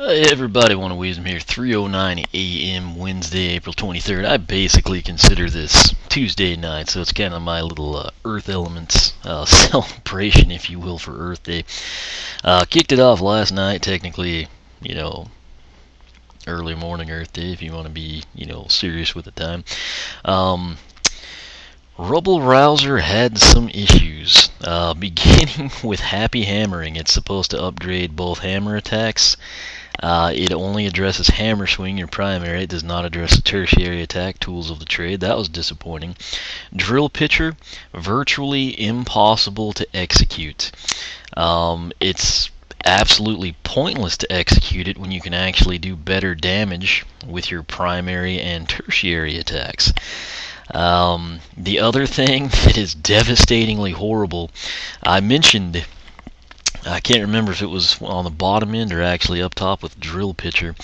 Hey everybody, One of Wisdom here, 3:09 a.m. Wednesday, April 23rd. I basically consider this Tuesday night, so it's kind of my little Earth Elements celebration, if you will, for Earth Day. Kicked it off last night, technically, you know, early morning Earth Day, if you want to be, serious with the time. Um, Rubble Rouser had some issues, beginning with Happy Hammering. It's supposed to upgrade both hammer attacks. It only addresses hammer swing, your primary. It does not address the tertiary attack tools of the trade. That was disappointing. Drill pitcher, virtually impossible to execute. It's absolutely pointless to execute it when you can actually do better damage with your primary and tertiary attacks. The other thing that is devastatingly horrible, I can't remember if it was on the bottom end or actually up top with Drill Pitcher,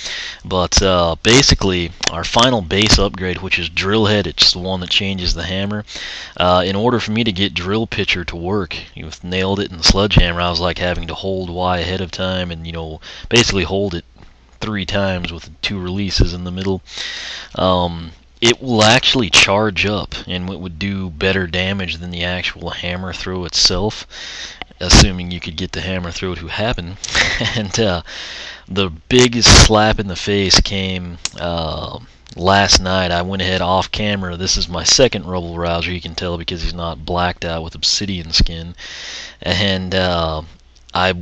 but basically our final base upgrade, which is Drill Head, it's the one that changes the hammer. In order for me to get Drill Pitcher to work, with Nailed It and Sledgehammer, I was like having to hold Y ahead of time and basically hold it 3 times with 2 releases in the middle. It will actually charge up and it would do better damage than the actual hammer throw itself, assuming you could get the hammer throw to happen. And the biggest slap in the face came last night. I went ahead off camera. This is my second Rubble Rouser, you can tell because he's not blacked out with obsidian skin. And I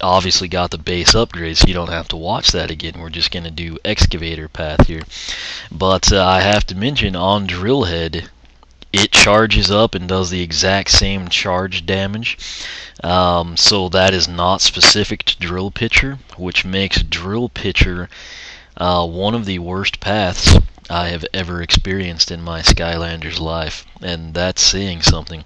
obviously got the base upgrade, so you don't have to watch that again. We're just going to do Excavator path here. But I have to mention, on Drill Head, it charges up and does the exact same charge damage. So that is not specific to Drill Pitcher, which makes Drill Pitcher one of the worst paths I have ever experienced in my Skylander's life, and that's saying something.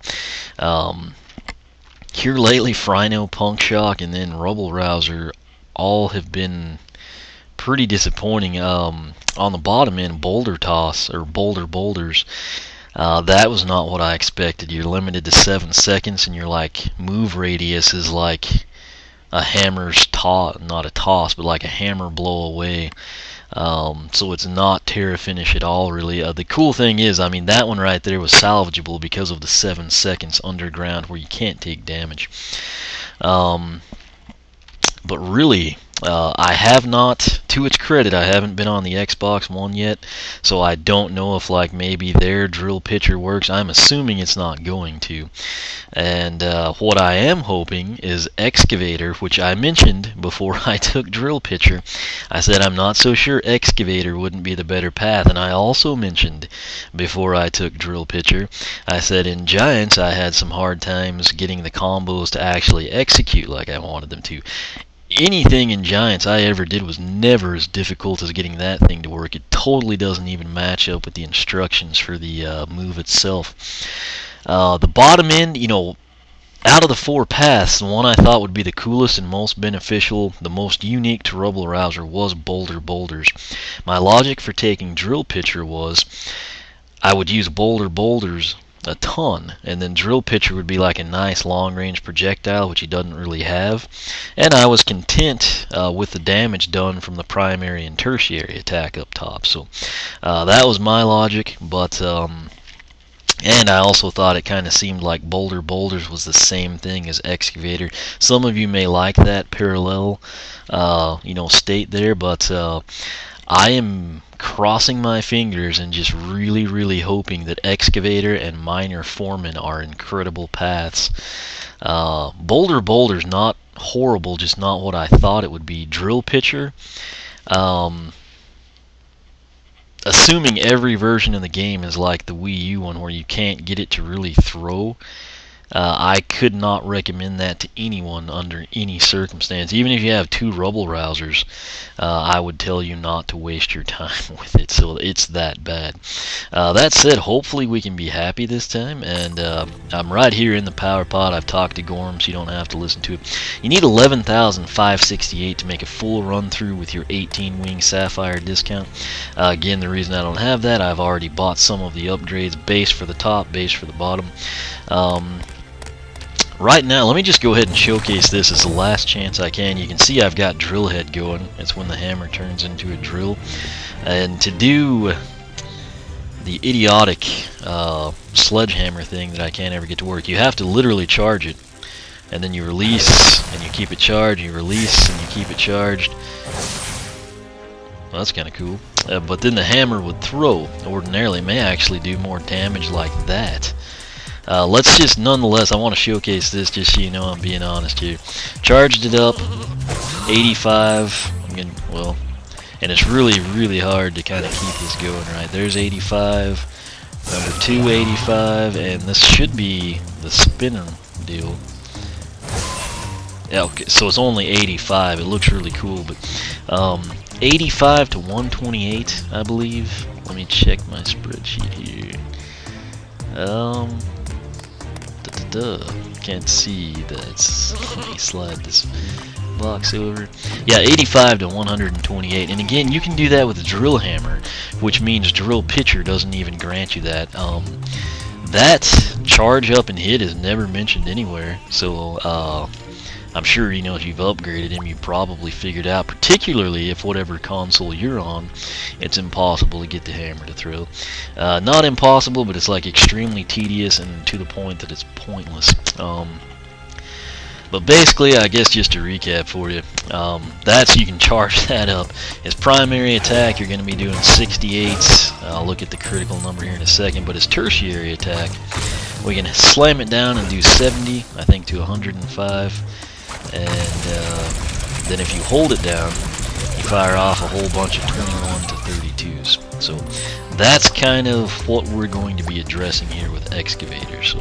Here lately, Frino, Punk Shock, and then Rubble Rouser all have been pretty disappointing. On the bottom end, Boulder Toss, or Boulders, that was not what I expected. You're limited to 7 seconds, and your move radius is like a hammer's toss, not a toss, but like a hammer blow away. So it's not Terra Finish at all, really. The cool thing is, that one right there was salvageable because of the 7 seconds underground where you can't take damage. But really, I have not, to its credit, I haven't been on the Xbox One yet, so I don't know if maybe their Drill Pitcher works. I'm assuming it's not going to. And what I am hoping is Excavator, which I mentioned before I took Drill Pitcher. I said I'm not so sure Excavator wouldn't be the better path, and I also mentioned before I took Drill Pitcher, I said in Giants I had some hard times getting the combos to actually execute like I wanted them to. Anything in Giants I ever did was never as difficult as getting that thing to work. It totally doesn't even match up with the instructions for the move itself. The bottom end, out of the 4 paths, the one I thought would be the coolest and most beneficial, the most unique to Rubble Rouser, was Boulders. My logic for taking Drill Pitcher was I would use Boulders a ton, and then Drill Pitcher would be like a nice long-range projectile, which he doesn't really have, and I was content with the damage done from the primary and tertiary attack up top. So that was my logic, but and I also thought it kind of seemed like Boulders was the same thing as Excavator. Some of you may like that parallel state there, but I am crossing my fingers and just really, really hoping that Excavator and Minor Foreman are incredible paths. Boulders, not horrible, just not what I thought it would be. Drill Pitcher, assuming every version of the game is like the Wii U one where you can't get it to really throw, I could not recommend that to anyone under any circumstance. Even if you have 2 Rubble Rousers, I would tell you not to waste your time with it. So it's that bad. That said, hopefully we can be happy this time. And I'm right here in the power pod. I've talked to Gorm, so you don't have to listen to it. You need 11,568 to make a full run through with your 18 wing Sapphire discount. Again, the reason I don't have that, I've already bought some of the upgrades, base for the top, base for the bottom. right now, let me just go ahead and showcase this as the last chance I can. You can see I've got drill head going. It's when the hammer turns into a drill. And to do the idiotic sledgehammer thing that I can't ever get to work, you have to literally charge it. And then you release, and you keep it charged, you release, and you keep it charged. Well, that's kind of cool. But then the hammer would throw. Ordinarily, may actually do more damage like that. Let's just, nonetheless, I want to showcase this just so you know I'm being honest here. Charged it up, 85. Well, and it's really, really hard to kind of keep this going, right? There's 85, number 2, 85, and this should be the spinner deal. Yeah, okay, so it's only 85. It looks really cool, but 85 to 128, I believe. Let me check my spreadsheet here. Can't see that. Let me slide this box over. Yeah, 85 to 128. And again, you can do that with a drill hammer, which means drill pitcher doesn't even grant you that. That charge up and hit is never mentioned anywhere. So I'm sure, you know, if you've upgraded him, you probably figured out, particularly if whatever console you're on, it's impossible to get the hammer to throw. Not impossible, but it's like extremely tedious and to the point that it's pointless. But basically, I guess just to recap for you, you can charge that up. His primary attack, you're going to be doing 68s. I'll look at the critical number here in a second, but his tertiary attack, we can slam it down and do 70, I think, to 105. And then if you hold it down, you fire off a whole bunch of 21 to 32s. So that's kind of what we're going to be addressing here with Excavator. So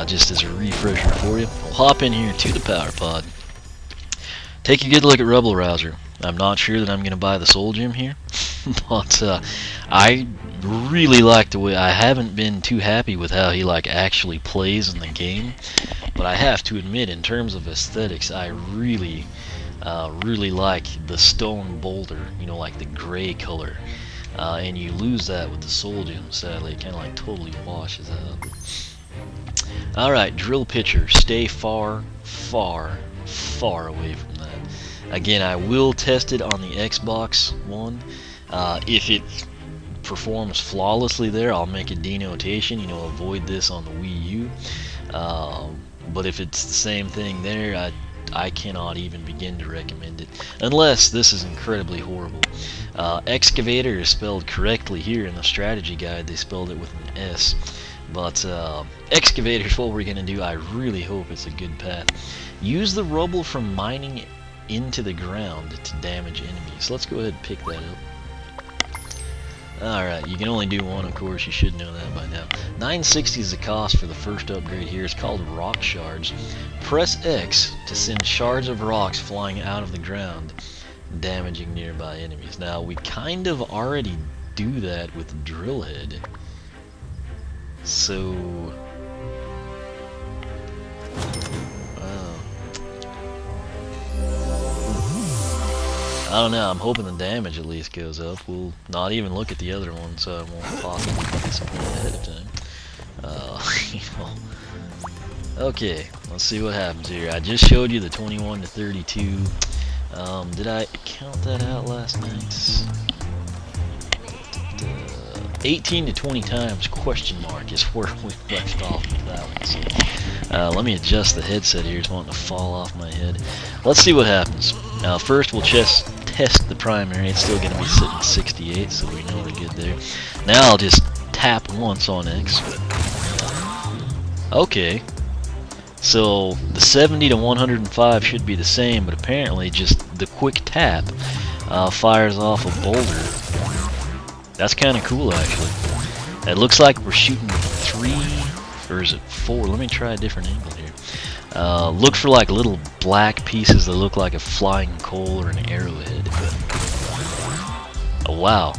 just as a refresher for you, we'll hop in here to the power pod. Take a good look at Rubble Rouser. I'm not sure that I'm going to buy the Soul Gem here, but I really like the way. I haven't been too happy with how he actually plays in the game, but I have to admit, in terms of aesthetics, I really like the stone boulder. You know, like the gray color, and you lose that with the Soul Gem. Sadly, it kind of totally washes out. All right, drill pitcher. Stay far, far, far away from that. Again, I will test it on the Xbox One. If it performs flawlessly there, I'll make a denotation, you know, avoid this on the Wii U. But if it's the same thing there, I cannot even begin to recommend it, unless this is incredibly horrible. Excavator is spelled correctly here in the strategy guide. They spelled it with an S. But Excavator is what we're going to do. I really hope it's a good path. Use the rubble from mining into the ground to damage enemies. Let's go ahead and pick that up. Alright, you can only do one, of course. You should know that by now. 960 is the cost for the first upgrade here. It's called Rock Shards. Press X to send shards of rocks flying out of the ground, damaging nearby enemies. Now, we kind of already do that with Drill Head. So, I don't know, I'm hoping the damage at least goes up. We'll not even look at the other one, so I won't possibly be disappointed ahead of time. Okay, let's see what happens here. I just showed you the 21 to 32. Did I count that out last night? 18 to 20 times question mark is where we left off with that one. So, let me adjust the headset here. It's wanting to fall off my head. Let's see what happens. First we'll just test the primary. It's still going to be sitting at 68, so we know we're good there. Now I'll just tap once on X. Okay. So the 70 to 105 should be the same, but apparently just the quick tap fires off a boulder. That's kind of cool, actually. It looks like we're shooting 3, or is it 4? Let me try a different angle here. Look for little black pieces that look like a flying coal or an arrowhead. Oh, wow.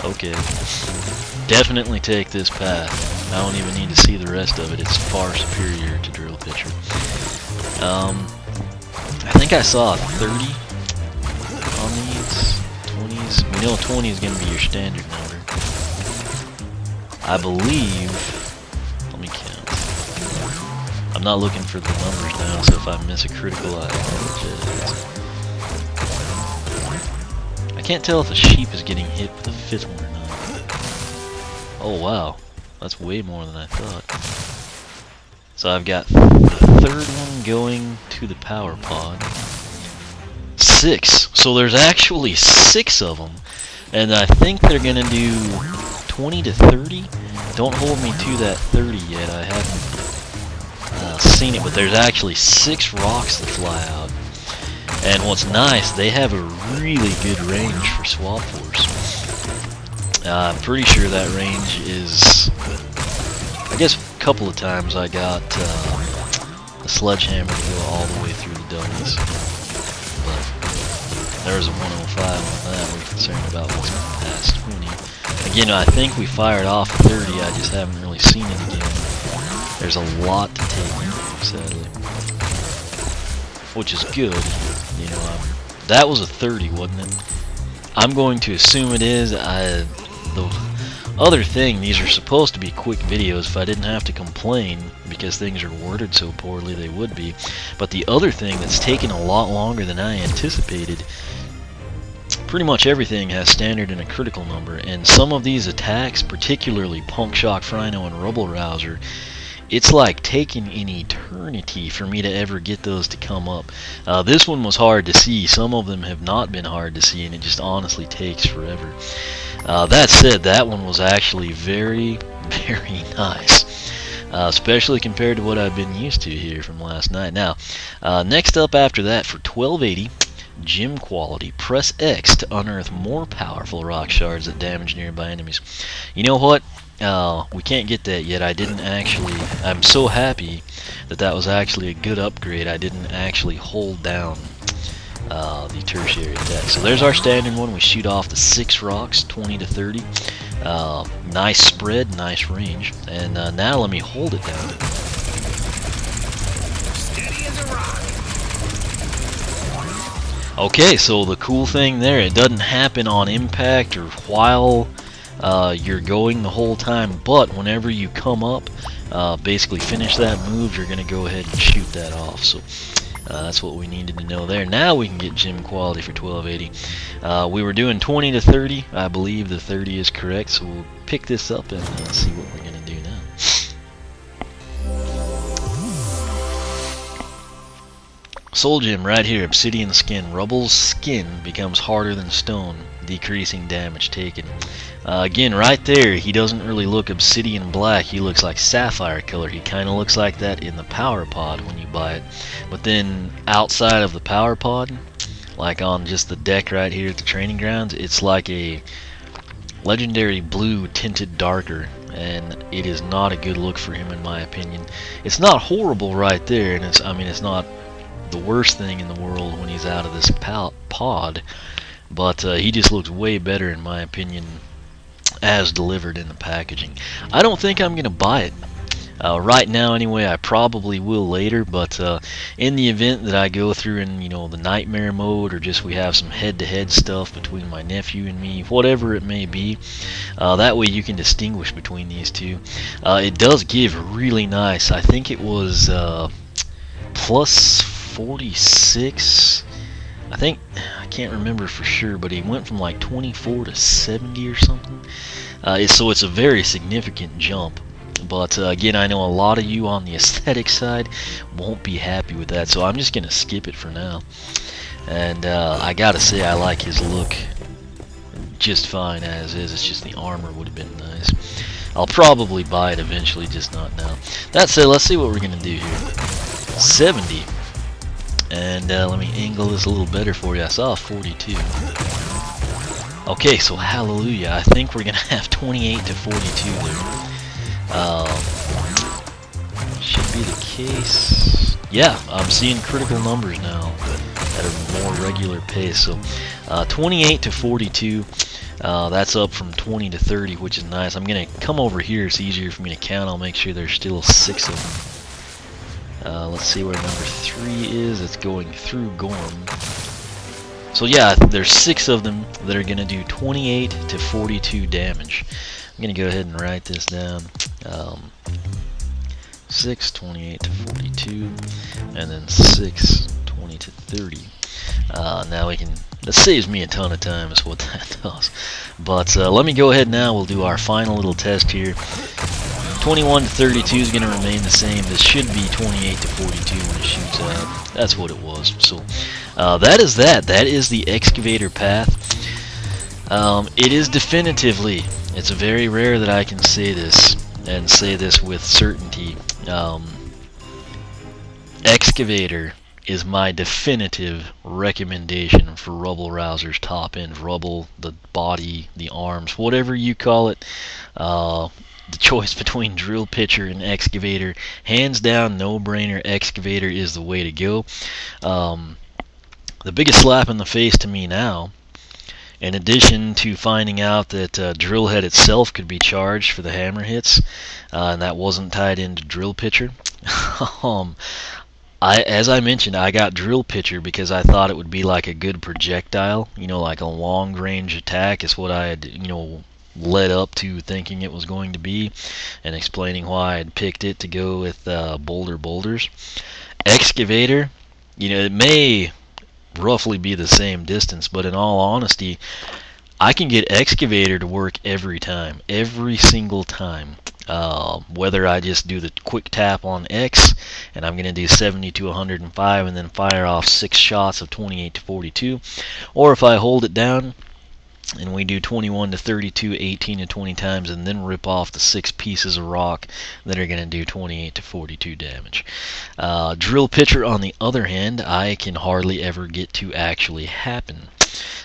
Okay. Definitely take this path. I don't even need to see the rest of it. It's far superior to Drill Pitcher. I think I saw a 30 on these. 20s. We know 20 is going to be your standard number. I believe, let me count. I'm not looking for the numbers now, so if I miss a critical, I apologize. I can't tell if a sheep is getting hit with the 5th one or not. Oh wow, that's way more than I thought. So I've got the 3rd one going to the power pod. 6. So there's actually 6 of them, and I think they're gonna do 20 to 30. Don't hold me to that 30 yet. I haven't seen it, but there's actually 6 rocks that fly out. And what's nice, they have a really good range for Swap Force. I'm pretty sure that range is, I guess a couple of times I got the sledgehammer to go all the way through the dummies. But there's a 105 on that. We're concerned about what's past 20. Again, I think we fired off 30, I just haven't really seen it again. There's a lot to take, sadly. Which is good, you know. That was a 30, wasn't it? I'm going to assume it is. The other thing, these are supposed to be quick videos. If I didn't have to complain because things are worded so poorly, they would be. But the other thing that's taken a lot longer than I anticipated, pretty much everything has standard and a critical number, and some of these attacks, particularly Punk Shock Frino and Rubble Rouser, it's like taking an eternity for me to ever get those to come up. This one was hard to see. Some of them have not been hard to see, and it just honestly takes forever. That said, that one was actually very, very nice. Especially compared to what I've been used to here from last night. Now, next up after that, for 1280, Gem Quality, press X to unearth more powerful rock shards that damage nearby enemies. You know what? We can't get that yet. I didn't actually, I'm so happy that that was actually a good upgrade. I didn't actually hold down the tertiary attack. So there's our standard one. We shoot off the 6 rocks, 20 to 30. Nice spread, nice range. And now let me hold it down. Steady as a rock. Okay, so the cool thing there, it doesn't happen on impact or while you're going the whole time, but whenever you come up, basically finish that move, you're going to go ahead and shoot that off. So that's what we needed to know there. Now we can get Gem Quality for 1280. We were doing 20 to 30. I believe the 30 is correct, so we'll pick this up and see what we're going to do now. Soul Gem right here, Obsidian Skin. Rubble's skin becomes harder than stone, decreasing damage taken. Again, right there, he doesn't really look obsidian black. He looks like sapphire color. He kind of looks like that in the power pod when you buy it. But then outside of the power pod, like on just the deck right here at the training grounds, it's like a legendary blue tinted darker, and it is not a good look for him in my opinion. It's not horrible right there, and it's not the worst thing in the world when he's out of this pod, but he just looks way better in my opinion as delivered in the packaging. I don't think I'm gonna buy it right now anyway. I probably will later, but in the event that I go through in the nightmare mode, or just we have some head-to-head stuff between my nephew and me, whatever it may be, that way you can distinguish between these two. It does give really nice, I think it was plus 46, I think, I can't remember for sure, but he went from like 24 to 70 or something. So it's a very significant jump. But again, I know a lot of you on the aesthetic side won't be happy with that, so I'm just going to skip it for now. And I gotta say, I like his look just fine as is. It's just the armor would have been nice. I'll probably buy it eventually, just not now. That said, let's see what we're going to do here. 70. And let me angle this a little better for you. I saw a 42. Okay, so hallelujah. I think we're going to have 28 to 42 there. Should be the case. Yeah, I'm seeing critical numbers now at a more regular pace. So 28 to 42. That's up from 20 to 30, which is nice. I'm going to come over here. It's easier for me to count. I'll make sure there's still 6 of them. Let's see where number 3 is. It's going through Gorm. So yeah, there's 6 of them that are going to do 28 to 42 damage. I'm going to go ahead and write this down. 6, 28 to 42, and then 6, 20 to 30. Now we can, that saves me a ton of time is what that does. But let me go ahead now, we'll do our final little test here. 21 to 32 is going to remain the same. This should be 28 to 42 when it shoots out. That's what it was. So that is that. That is the excavator path. It is definitively, it's very rare that I can say this and say this with certainty. Excavator is my definitive recommendation for Rubble Rouser's top end. Rubble, the body, the arms, whatever you call it. The choice between drill pitcher and excavator, hands down, no-brainer. Excavator is the way to go. The biggest slap in the face to me now, in addition to finding out that drill head itself could be charged for the hammer hits, and that wasn't tied into drill pitcher. As I mentioned, I got drill pitcher because I thought it would be like a good projectile, like a long range attack is what I had, led up to thinking it was going to be, and explaining why I had picked it to go with boulders. Excavator, it may roughly be the same distance, but in all honesty, I can get excavator to work every time, every single time. Whether I just do the quick tap on X, and I'm going to do 70 to 105 and then fire off 6 shots of 28 to 42, or if I hold it down and we do 21 to 32, 18 to 20 times, and then rip off the 6 pieces of rock that are going to do 28 to 42 damage. Drill pitcher, on the other hand, I can hardly ever get to actually happen.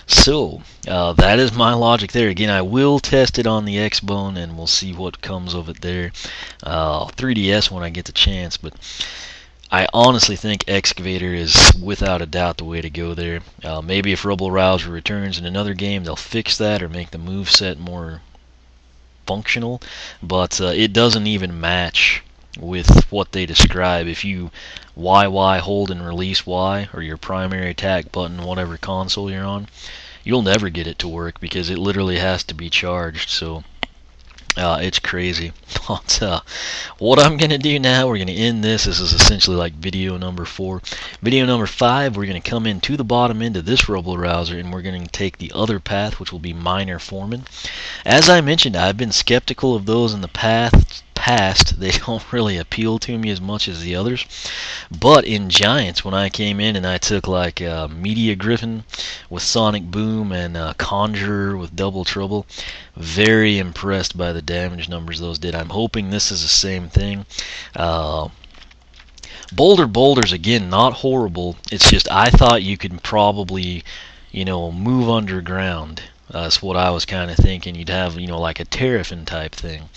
So, that is my logic there. Again, I will test it on the X-Bone, and we'll see what comes of it there. 3DS when I get the chance, but I honestly think Excavator is without a doubt the way to go there. Maybe if Rubble Rouser returns in another game, they'll fix that or make the moveset more functional, but it doesn't even match with what they describe. If you YY hold and release Y, or your primary attack button, whatever console you're on, you'll never get it to work because it literally has to be charged. So it's crazy. But what I'm going to do now, we're going to end this. This is essentially like video number 4. Video number 5, we're going to come into the bottom end of this Rubble Rouser, and we're going to take the other path, which will be Minor Foreman. As I mentioned, I've been skeptical of those in the past. They don't really appeal to me as much as the others. But in Giants, when I came in and I took like Media Griffin with Sonic Boom and Conjurer with Double Trouble, very impressed by the damage numbers those did. I'm hoping this is the same thing. Boulders, again, not horrible. It's just I thought you could probably, move underground. That's what I was kind of thinking. You'd have, like a Terrafin type thing.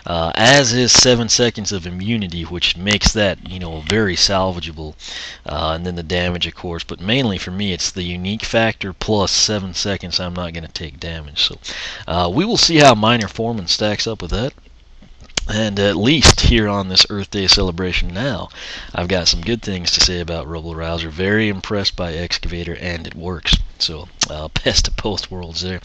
As is 7 seconds of immunity, which makes that, very salvageable. And then the damage, of course. But mainly for me, it's the unique factor plus 7 seconds I'm not going to take damage. So we will see how Minor Foreman stacks up with that. And at least here on this Earth Day celebration now, I've got some good things to say about Rubble Rouser. Very impressed by Excavator, and it works. So, best of both worlds there.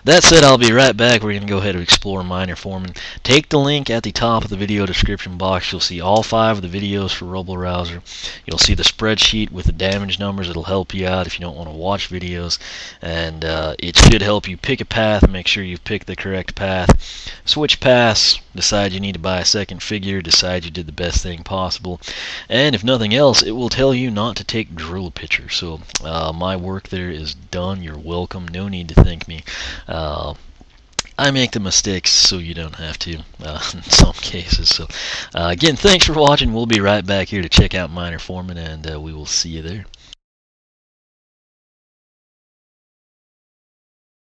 That said, I'll be right back. We're going to go ahead and explore Minor Foreman. Take the link at the top of the video description box. You'll see all 5 of the videos for Rubble Rouser. You'll see the spreadsheet with the damage numbers. It'll help you out if you don't want to watch videos. And it should help you pick a path, make sure you've picked the correct path. Switch paths, decide you need to buy a second figure, decide you did the best thing possible. And if nothing else, it will tell you not to take drill pitcher. So my work there is done. You're welcome. No need to thank me. I make the mistakes so you don't have to in some cases. So again, thanks for watching. We'll be right back here to check out Minor Foreman, and we will see you there.